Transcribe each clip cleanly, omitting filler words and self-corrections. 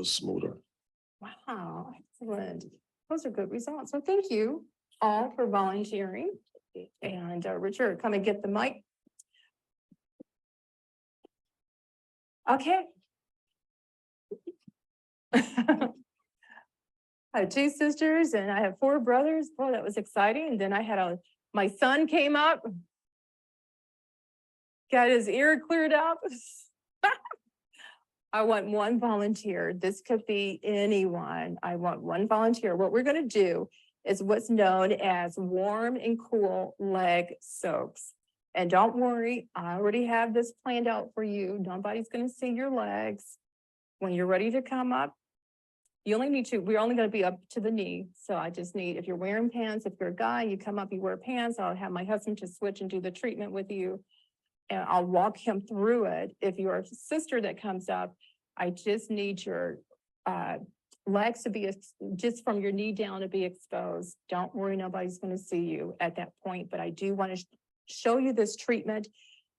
was smoother. Wow, excellent. Those are good results. So thank you all for volunteering. And Richard, come and get the mic. Okay. I have two sisters and I have four brothers. Boy, that was exciting. And then I had my son came up, got his ear cleared up. I want one volunteer. This could be anyone. I want one volunteer. What we're going to do is what's known as warm and cool leg soaks. And don't worry, I already have this planned out for you. Nobody's going to see your legs. When you're ready to come up, you only need to, we're only going to be up to the knee. So I just need, if you're wearing pants, if you're a guy, you come up, you wear pants. I'll have my husband to switch and do the treatment with you. And I'll walk him through it. If you're a sister that comes up, I just need your legs to be just from your knee down to be exposed. Don't worry, nobody's going to see you at that point, but I do want to show you this treatment.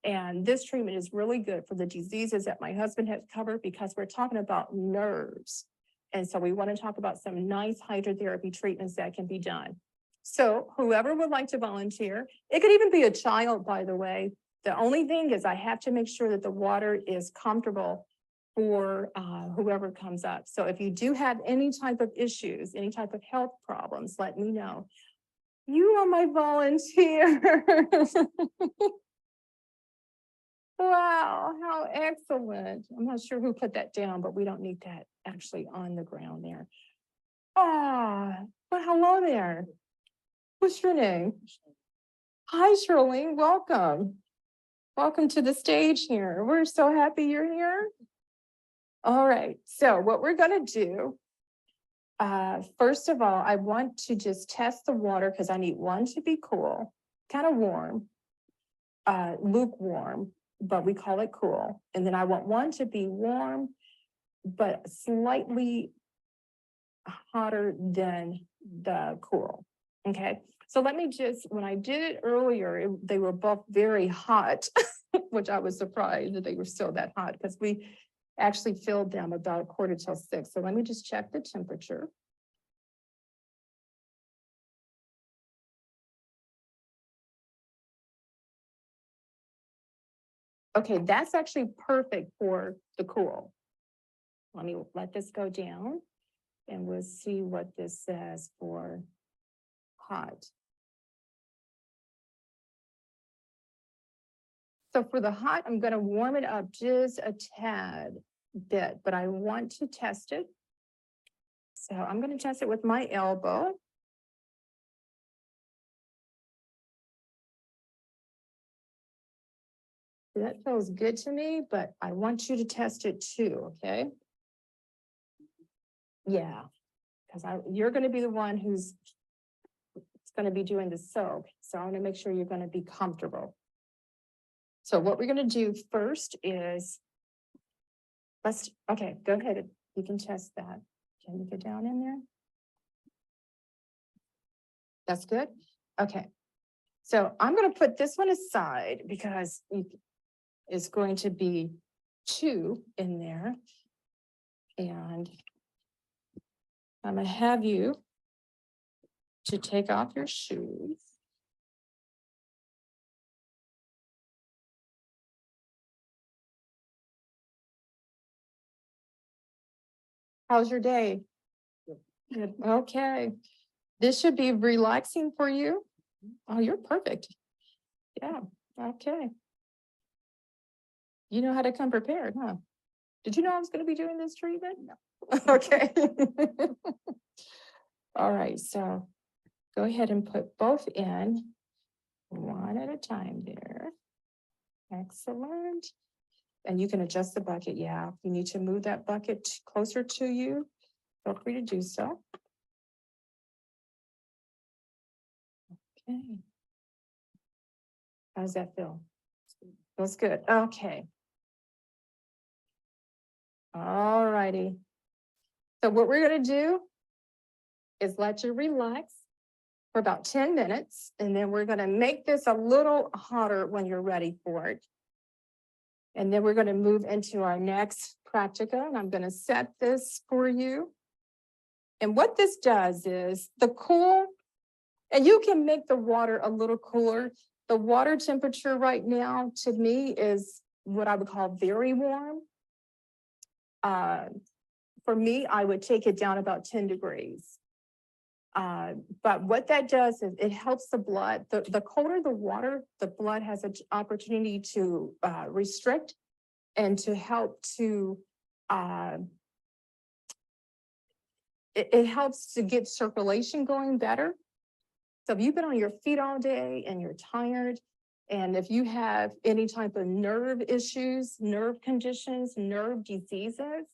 And this treatment is really good for the diseases that my husband has covered because we're talking about nerves. And so we want to talk about some nice hydrotherapy treatments that can be done. So whoever would like to volunteer, it could even be a child, by the way. The only thing is I have to make sure that the water is comfortable for whoever comes up. So if you do have any type of issues, any type of health problems, let me know. You are my volunteer. Wow, how excellent. I'm not sure who put that down, but we don't need that actually on the ground there. Ah, well, hello there. What's your name? Hi, Shirley. Welcome. Welcome to the stage here. We're so happy you're here. All right, so what we're going to do, first of all, I want to just test the water because I need one to be cool, kind of warm, lukewarm, but we call it cool. And then I want one to be warm, but slightly hotter than the cool. Okay, so let me just, when I did it earlier, they were both very hot, which I was surprised that they were still that hot because we actually filled them about 5:45. So let me just check the temperature. Okay, that's actually perfect for the cool. Let me let this go down and we'll see what this says for hot. So for the hot, I'm going to warm it up just a tad bit, but I want to test it. So I'm going to test it with my elbow. That feels good to me, but I want you to test it too, okay? Yeah, because you're going to be the one who's going to be doing the soak. So I want to make sure you're going to be comfortable. So what we're going to do first is, okay, go ahead. You can test that. Can you get down in there? That's good? Okay. So I'm going to put this one aside because it's going to be 2 in there. And I'm going to have you to take off your shoes. How's your day? Good. Okay. This should be relaxing for you. Oh, you're perfect. Yeah. Okay. You know how to come prepared, huh? Did you know I was going to be doing this treatment? No. Okay. All right. So go ahead and put both in one at a time there. Excellent. And you can adjust the bucket. Yeah. If you need to move that bucket closer to you, feel free to do so. Okay. How does that feel? Feels good. Okay. All righty. So what we're going to do is let you relax for about 10 minutes, and then we're going to make this a little hotter when you're ready for it. And then we're going to move into our next practica, and I'm going to set this for you. And what this does is the cool, and you can make the water a little cooler. The water temperature right now to me is what I would call very warm. For me, I would take it down about 10 degrees. But what that does is it helps the blood. The colder the water, the blood has an opportunity to restrict and to help to, it helps to get circulation going better. So if you've been on your feet all day and you're tired, and if you have any type of nerve issues, nerve conditions, nerve diseases,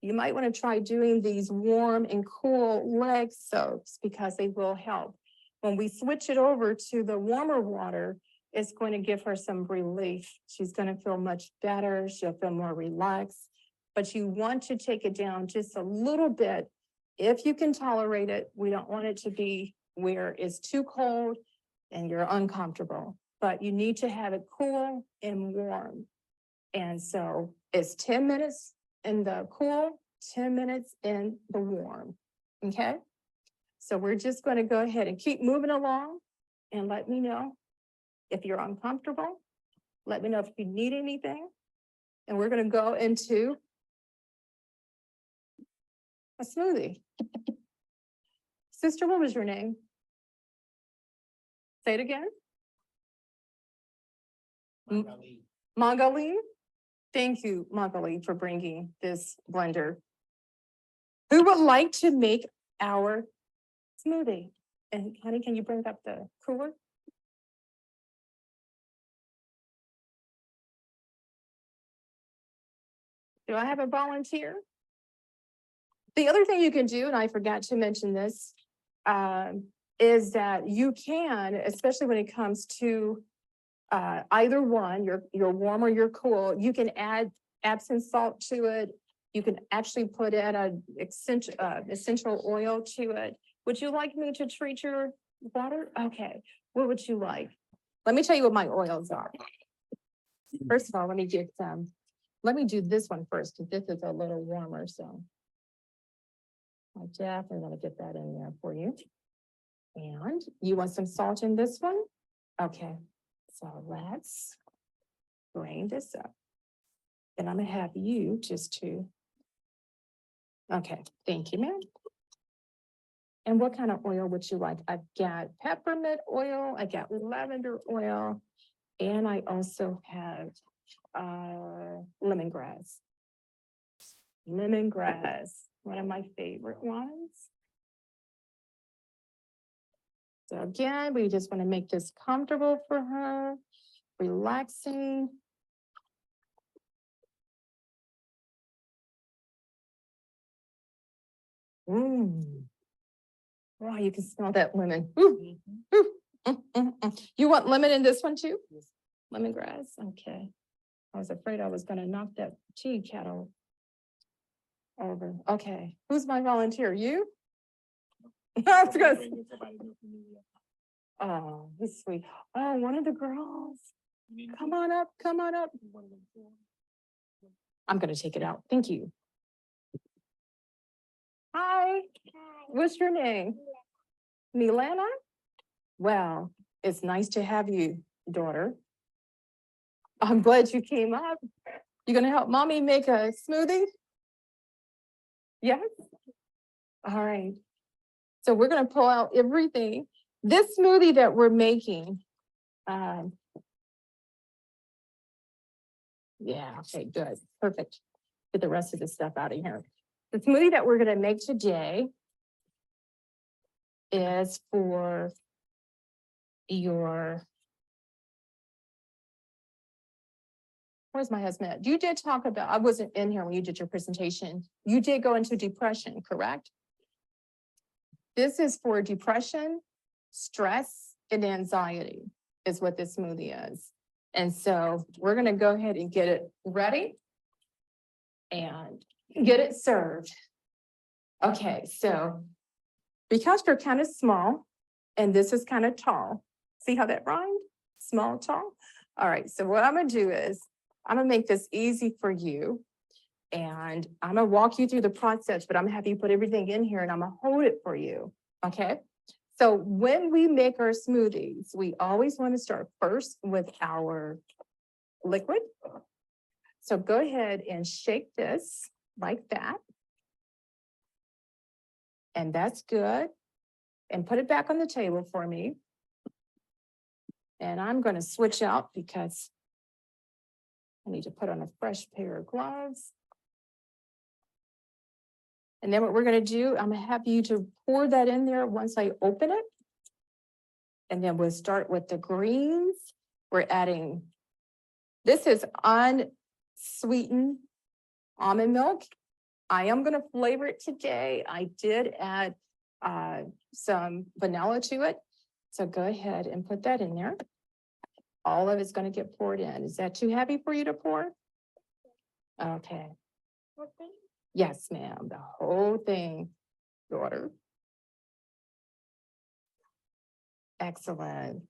you might want to try doing these warm and cool leg soaks because they will help. When we switch it over to the warmer water, it's going to give her some relief. She's going to feel much better. She'll feel more relaxed. But you want to take it down just a little bit if you can tolerate it. We don't want it to be where it's too cold and you're uncomfortable, but you need to have it cool and warm. And so it's 10 minutes in the cool, 10 minutes in the warm, okay? So we're just gonna go ahead and keep moving along and let me know if you're uncomfortable. Let me know if you need anything. And we're gonna go into a smoothie. Sister, what was your name? Say it again. Magaline. Thank you, Magaline, for bringing this blender. Who would like to make our smoothie? And honey, can you bring up the cooler? Do I have a volunteer? The other thing you can do, and I forgot to mention this, is that you can, especially when it comes to either one, your warm or your cool, you can add Epsom salt to it. You can actually put in an essential oil to it. Would you like me to treat your water? Okay, what would you like? Let me tell you what my oils are. First of all, let me do this one first, because this is a little warmer, so. I definitely want to get that in there for you. And you want some salt in this one? Okay, so let's bring this up. And I'm gonna have you just to, okay, thank you, ma'am. And what kind of oil would you like? I've got peppermint oil, I got lavender oil, and I also have lemongrass. Lemongrass, one of my favorite ones. So again, we just want to make this comfortable for her, relaxing. Wow, you can smell that lemon. Ooh. Ooh. You want lemon in this one too? Lemongrass, okay. I was afraid I was gonna knock that tea kettle over. Okay, who's my volunteer? You? Oh, this sweet. Oh, one of the girls. Come on up, come on up. I'm gonna take it out. Thank you. Hi. What's your name? Milana? Well, it's nice to have you, daughter. I'm glad you came up. You gonna help mommy make a smoothie? Yes? All right. So we're gonna pull out everything. This smoothie that we're making, yeah, okay, good, perfect. Get the rest of this stuff out of here. The smoothie that we're gonna make today is for your, where's my husband? You did talk about, I wasn't in here when you did your presentation. You did go into depression, correct? This is for depression, stress, and anxiety is what this smoothie is. And so we're gonna go ahead and get it ready and get it served. Okay, so because you're kind of small and this is kind of tall, see how that rhymed? Small, tall. All right, so what I'm gonna do is I'm gonna make this easy for you. And I'm gonna walk you through the process, but I'm gonna have you put everything in here and I'm gonna hold it for you, okay? So when we make our smoothies, we always want to start first with our liquid. So go ahead and shake this like that. And that's good. And put it back on the table for me. And I'm going to switch out because I need to put on a fresh pair of gloves. And then what we're going to do, I'm going to have you to pour that in there once I open it. And then we'll start with the greens. We're adding, this is unsweetened almond milk. I am going to flavor it today. I did add some vanilla to it. So go ahead and put that in there. All of it's going to get poured in. Is that too heavy for you to pour? Okay. Yes, ma'am. The whole thing, daughter. Excellent.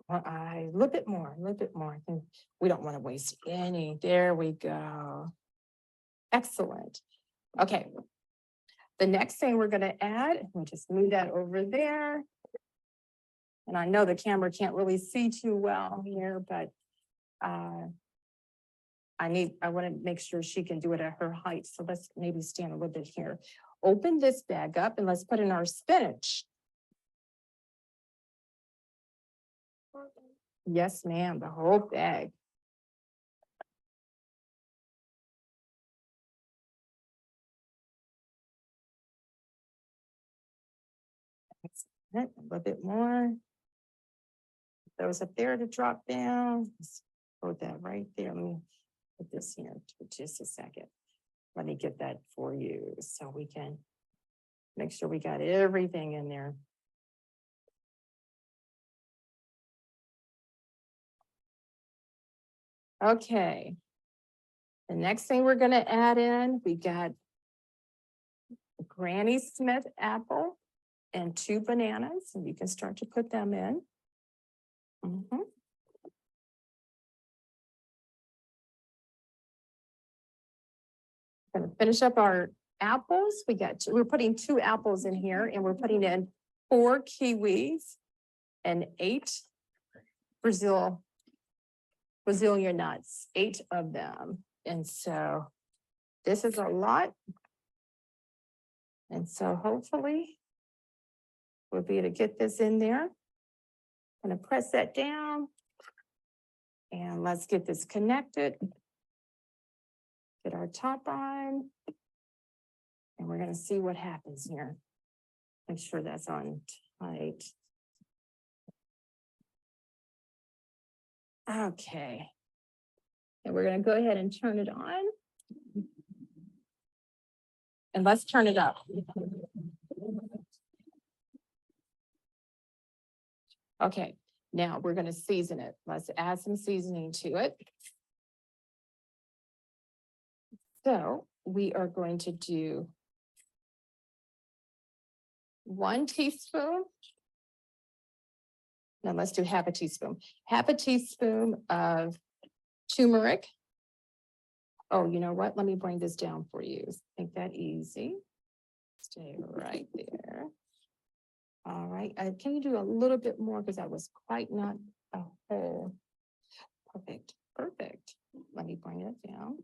Well, a little bit more, a little bit more. I think we don't want to waste any. There we go. Excellent. Okay. The next thing we're going to add, we'll just move that over there. And I know the camera can't really see too well here, but I want to make sure she can do it at her height. So let's maybe stand a little bit here. Open this bag up and let's put in our spinach. Yes, ma'am, the whole bag. Excellent. A little bit more. Those up there to drop down. Let's put that right there. Let me put this here for just a second. Let me get that for you so we can make sure we got everything in there. Okay. The next thing we're going to add in, we got Granny Smith apple and 2 bananas, and you can start to put them in. Gonna finish up our apples. We're putting 2 apples in here, and we're putting in 4 kiwis and 8 Brazilian nuts, 8 of them. And so this is a lot. And so hopefully we'll be able to get this in there. I'm gonna press that down. And let's get this connected. Get our top on. And we're gonna see what happens here. Make sure that's on tight. Okay. And we're gonna go ahead and turn it on. And let's turn it up. Okay, now we're gonna season it. Let's add some seasoning to it. So we are going to do 1 teaspoon. Now let's do half a teaspoon. Half a teaspoon of turmeric. Oh, you know what? Let me bring this down for you. Make that easy. Stay right there. All right. Can you do a little bit more? Because that was quite not a whole. Perfect. Perfect. Let me bring it down.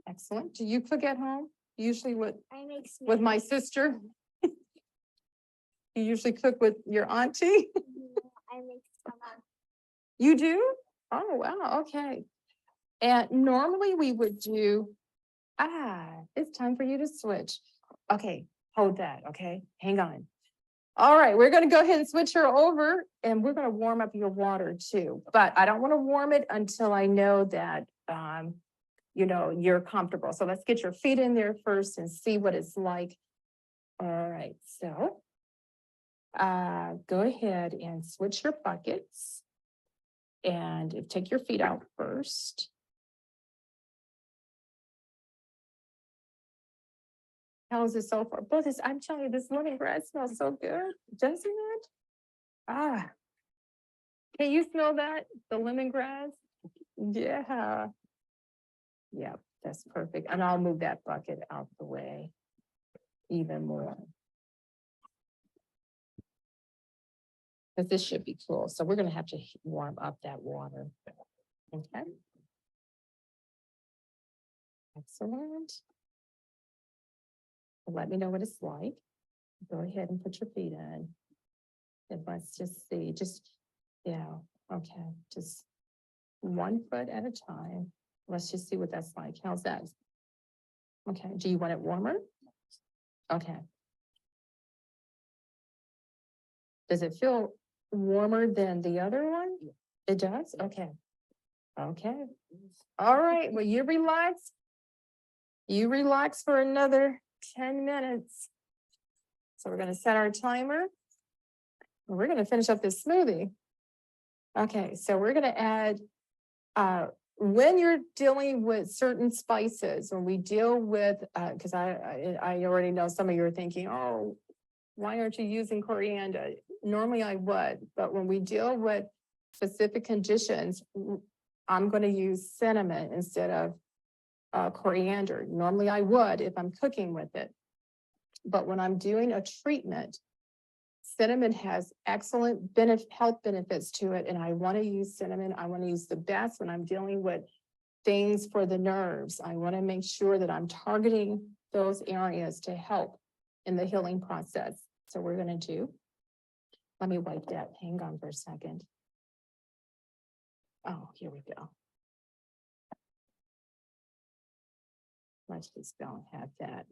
Excellent. Do you cook at home? Usually with my sister? You usually cook with your auntie? I make some. You do? Oh, wow. Okay. And normally we would do, it's time for you to switch. Okay, hold that, okay? Hang on. All right, we're gonna go ahead and switch her over and we're gonna warm up your water too. But I don't wanna warm it until I know that, you're comfortable. So let's get your feet in there first and see what it's like. All right, so go ahead and switch your buckets and take your feet out first. How is it so far? But I'm telling you, this lemongrass smells so good, doesn't it? Can you smell that? The lemongrass? Yeah. Yep, that's perfect. And I'll move that bucket out the way even more. Because this should be cool. So we're gonna have to warm up that water. Okay. Excellent. Let me know what it's like. Go ahead and put your feet in. And let's just see, yeah, okay, just 1 foot at a time. Let's just see what that's like. How's that? Okay, do you want it warmer? Okay. Does it feel warmer than the other one? It does? Okay. Okay. All right, well, you relax. You relax for another 10 minutes. So we're gonna set our timer. We're gonna finish up this smoothie. Okay, so we're gonna add, when you're dealing with certain spices, when we deal with, because I already know some of you are thinking, oh, why aren't you using coriander? Normally I would, but when we deal with specific conditions, I'm going to use cinnamon instead of coriander. Normally I would if I'm cooking with it. But when I'm doing a treatment, cinnamon has excellent health benefits to it, and I want to use cinnamon. I want to use the best when I'm dealing with things for the nerves. I want to make sure that I'm targeting those areas to help in the healing process. So we're going to do, let me wipe that. Hang on for a second. Oh, here we go. Let's just don't have that.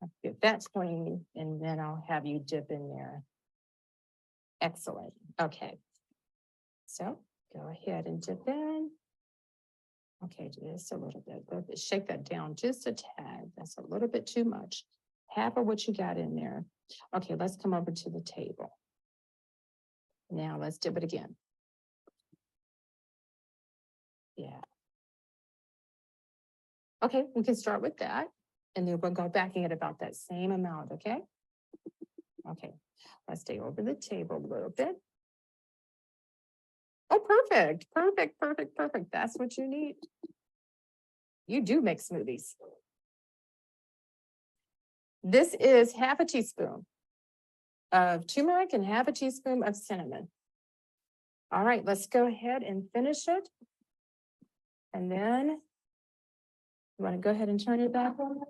Let's get that clean, and then I'll have you dip in there. Excellent. Okay. So go ahead and dip in. Okay, just a little bit. Shake that down just a tad. That's a little bit too much. Half of what you got in there. Okay, let's come over to the table. Now let's dip it again. Yeah. Okay, we can start with that. And then we'll go backing it about that same amount, okay? Okay, let's stay over the table a little bit. Oh, perfect, perfect, perfect, perfect. That's what you need. You do make smoothies. This is half a teaspoon of turmeric and half a teaspoon of cinnamon. All right, let's go ahead and finish it. And then you want to go ahead and turn it back on?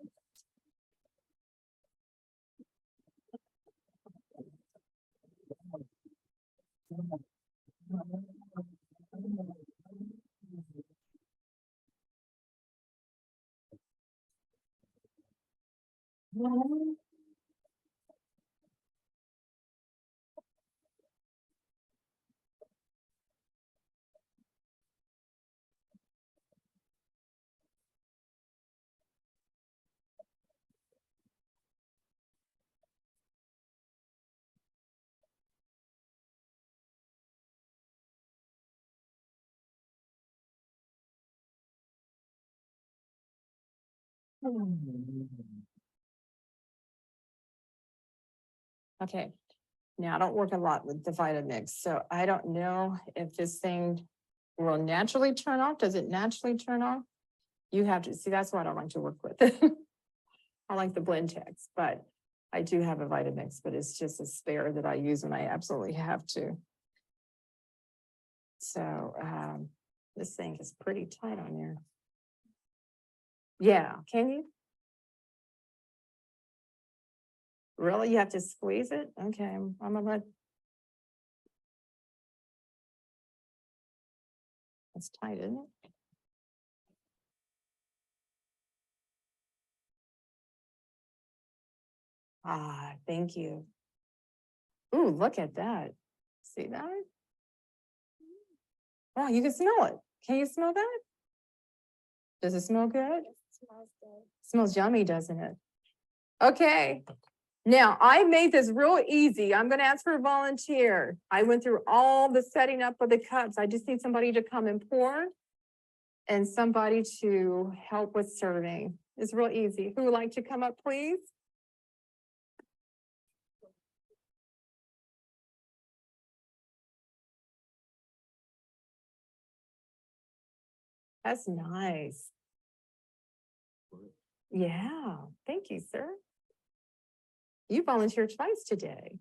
Okay, now I don't work a lot with the Vitamix, so I don't know if this thing will naturally turn off. Does it naturally turn off? You have to see, that's why I don't like to work with it. I like the blend text, but I do have a Vitamix, but it's just a spare that I use when I absolutely have to. So this thing is pretty tight on there. Yeah, can you? Really? You have to squeeze it? Okay, I'm gonna let. It's tight, isn't it? Ah, thank you. Ooh, look at that. See that? Oh, you can smell it. Can you smell that? Does it smell good? It smells good. Smells yummy, doesn't it? Okay. Now, I made this real easy. I'm going to ask for a volunteer. I went through all the setting up of the cups. I just need somebody to come and pour and somebody to help with serving. It's real easy. Who would like to come up, please? That's nice. Yeah, thank you, sir. You volunteered twice today.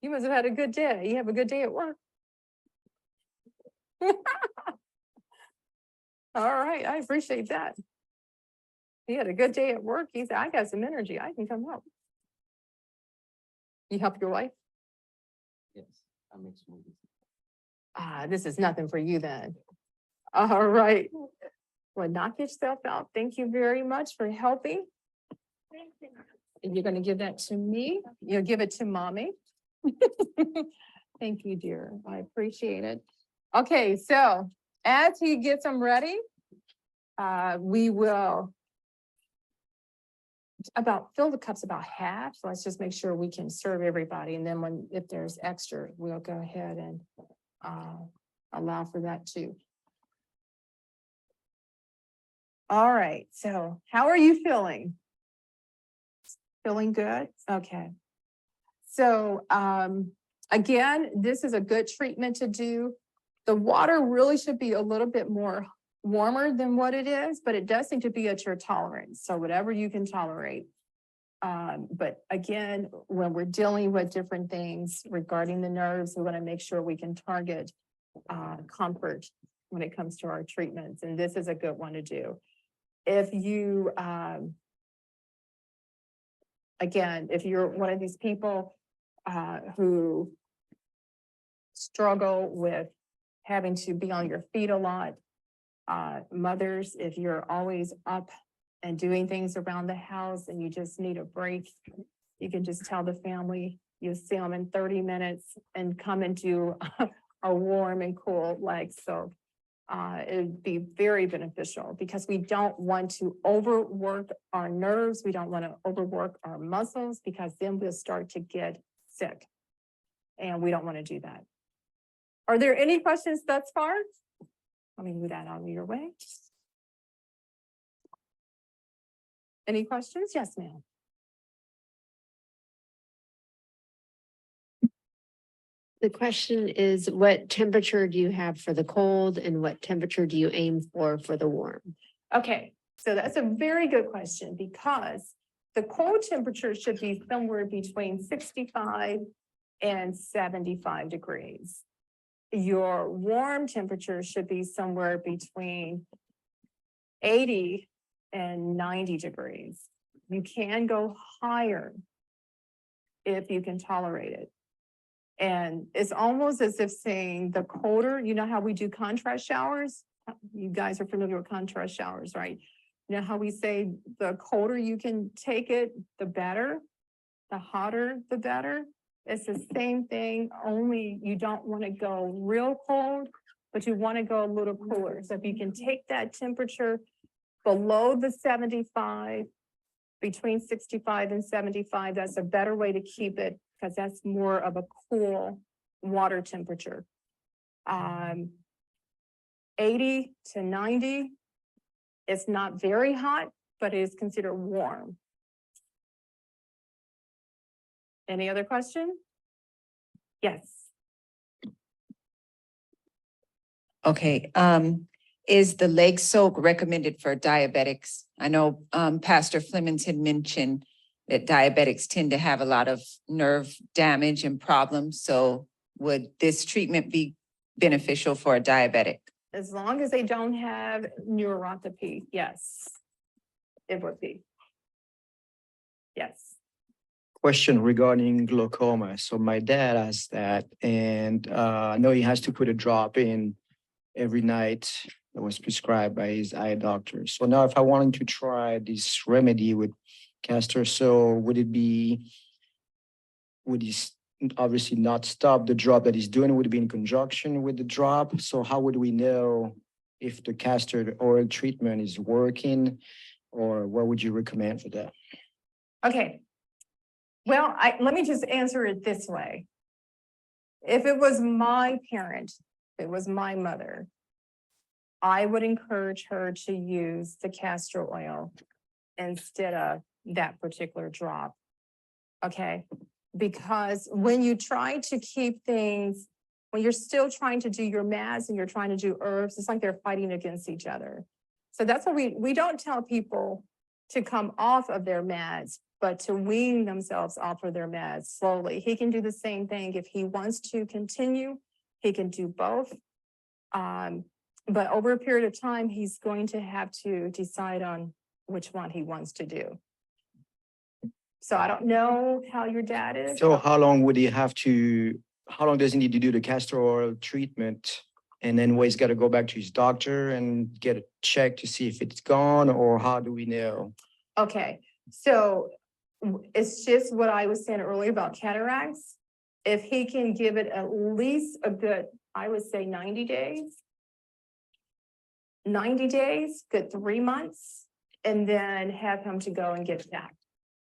You must have had a good day. You have a good day at work. All right, I appreciate that. He had a good day at work. He said, I got some energy. I can come help. You help your wife? Yes, I make smoothies. Ah, this is nothing for you then. All right. Well, knock yourself out. Thank you very much for helping. And you're gonna give that to me. You'll give it to mommy. Thank you, dear. I appreciate it. Okay, so as he gets them ready, we will fill the cups about half. Let's just make sure we can serve everybody. And then if there's extra, we'll go ahead and allow for that too. All right, so how are you feeling? Feeling good? Okay. So again, this is a good treatment to do. The water really should be a little bit more warmer than what it is, but it does seem to be at your tolerance. So whatever you can tolerate. But again, when we're dealing with different things regarding the nerves, we want to make sure we can target comfort when it comes to our treatments. And this is a good one to do. If you, again, if you're one of these people who struggle with having to be on your feet a lot, mothers, if you're always up and doing things around the house and you just need a break, you can just tell the family, you'll see them in 30 minutes and come and do a warm and cool leg soak. It'd be very beneficial because we don't want to overwork our nerves. We don't want to overwork our muscles because then we'll start to get sick. And we don't want to do that. Are there any questions thus far? Let me move that out of your way. Any questions? Yes, ma'am. The question is, what temperature do you have for the cold and what temperature do you aim for the warm? Okay, so that's a very good question because the cold temperature should be somewhere between 65 and 75 degrees. Your warm temperature should be somewhere between 80 and 90 degrees. You can go higher if you can tolerate it. And it's almost as if saying the colder, you know how we do contrast showers? You guys are familiar with contrast showers, right? You know how we say the colder you can take it, the better, the hotter, the better. It's the same thing, only you don't want to go real cold, but you want to go a little cooler. So if you can take that temperature below the 75, between 65 and 75, that's a better way to keep it because that's more of a cool water temperature. 80 to 90, it's not very hot, but it is considered warm. Any other question? Yes. Okay, is the leg soak recommended for diabetics? I know Pastor Flemons had mentioned that diabetics tend to have a lot of nerve damage and problems. So would this treatment be beneficial for a diabetic? As long as they don't have neuropathy, yes, it would be. Yes. Question regarding glaucoma. So my dad has that, and I know he has to put a drop in every night that was prescribed by his eye doctor. So now if I wanted to try this remedy with castor, so would he obviously not stop the drop that he's doing? Would it be in conjunction with the drop? So how would we know if the castor oil treatment is working, or what would you recommend for that? Okay. Well, let me just answer it this way. If it was my parent, if it was my mother, I would encourage her to use the castor oil instead of that particular drop. Okay, because when you try to keep things when you're still trying to do your meds and you're trying to do herbs, it's like they're fighting against each other. So that's why we don't tell people to come off of their meds, but to wean themselves off of their meds slowly. He can do the same thing. If he wants to continue, he can do both. But over a period of time, he's going to have to decide on which one he wants to do. So I don't know how your dad is. So how long would he have to, how long does he need to do the castor oil treatment? And then he's got to go back to his doctor and get a check to see if it's gone, or how do we know? Okay, so it's just what I was saying earlier about cataracts. If he can give it at least a good, I would say 90 days. 90 days, good 3 months, and then have him to go and get checked.